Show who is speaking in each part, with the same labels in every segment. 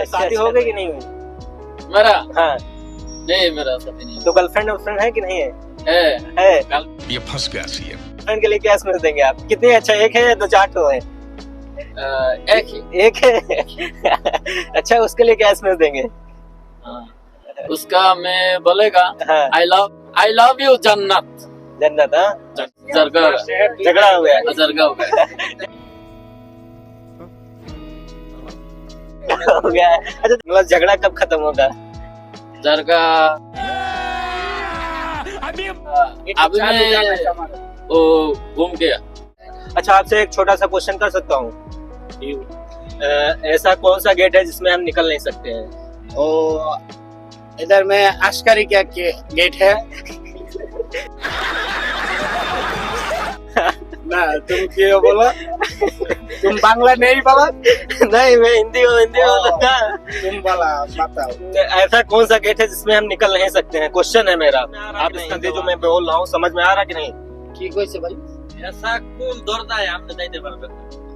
Speaker 1: शादी हो गई कि नहीं हुई?
Speaker 2: मेरा
Speaker 1: हाँ,
Speaker 2: नहीं, मेरा शादी नहीं
Speaker 1: तो गर्लफ्रेंड वर्लफ्रेंड है कि नहीं है?
Speaker 2: है।
Speaker 1: है।
Speaker 3: ये फंस गया सी
Speaker 1: फ्रेंड के लिए क्या समझ देंगे आप? कितने अच्छा, एक है या दो चार तो है?
Speaker 2: एक ही।
Speaker 1: एक है। अच्छा, उसके लिए क्या समझ देंगे?
Speaker 2: हाँ। उसका मैं बोलेगा
Speaker 1: हाँ,
Speaker 2: आई लव यू जन्नत।
Speaker 1: जन्नत। हाँ,
Speaker 2: जरगा
Speaker 1: झगड़ा हो गया।
Speaker 2: जरगा हो गया।
Speaker 1: हो गया है। अच्छा, मतलब झगड़ा कब खत्म होगा?
Speaker 2: जरगा अभी मैं वो घूम गया।
Speaker 1: अच्छा, आपसे एक छोटा सा क्वेश्चन कर सकता हूँ? ऐसा कौन सा गेट है जिसमें हम निकल नहीं सकते हैं?
Speaker 4: ओ इधर में आश्कारी क्या गेट है ना? तुम क्यों बोला? तुम बांग्ला नहीं बोला?
Speaker 1: नहीं, मैं हिंदी बोलूंगा।
Speaker 4: तुम बोला बताओ।
Speaker 1: तो ऐसा कौन सा गेट है जिसमें हम निकल नहीं सकते हैं? क्वेश्चन है मेरा। आप इसका जो मैं बोल रहा हूँ समझ में आ रहा कि नहीं?
Speaker 4: की कोई से भाई?
Speaker 2: ऐसा कौन दौड़ता है हमने नहीं दे पाते।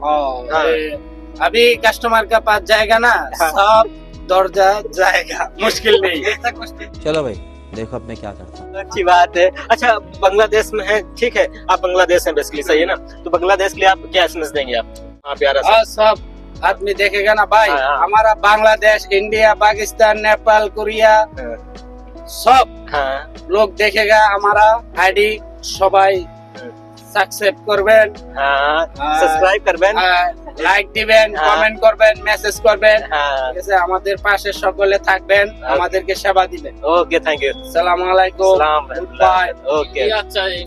Speaker 1: हाँ।
Speaker 4: अभी कस्टमर का पास जाएगा ना,
Speaker 1: हाँ।
Speaker 4: सब दौड़ जाएगा, मुश्किल नहीं।
Speaker 2: ऐसा कुछ
Speaker 5: चलो भाई देखो अब मैं क्या करता हूँ।
Speaker 1: अच्छी बात है। अच्छा, बांग्लादेश में है, ठीक है, आप बांग्लादेश हैं बेसिकली, सही है ना? तो बांग्लादेश के लिए आप क्या समझ देंगे आप? हाँ, प्यारा सा।
Speaker 4: और सब आदमी देखेगा ना भाई,
Speaker 1: हाँ।
Speaker 4: हमारा बांग्लादेश, इंडिया, पाकिस्तान, नेपाल, कोरिया सब
Speaker 1: हाँ,
Speaker 4: लोग देखेगा हमारा आईडी, সবাই সাবস্ক্রাইব করবেন,
Speaker 1: हाँ, সাবস্ক্রাইব করবেন,
Speaker 4: লাইক দিবেন,
Speaker 1: হ্যাঁ।
Speaker 4: কমেন্ট করবেন, মেসেজ করবেন,
Speaker 1: हाँ,
Speaker 4: ঠিক আছে? আমাদের পাশে সকলে থাকবেন, আমাদেরকে সেবা দিবেন।
Speaker 1: Okay, thank you.
Speaker 4: আসসালামু আলাইকুম,
Speaker 1: सलाम,
Speaker 4: गुड बाय।
Speaker 1: ओके।
Speaker 2: ये अच्छा है।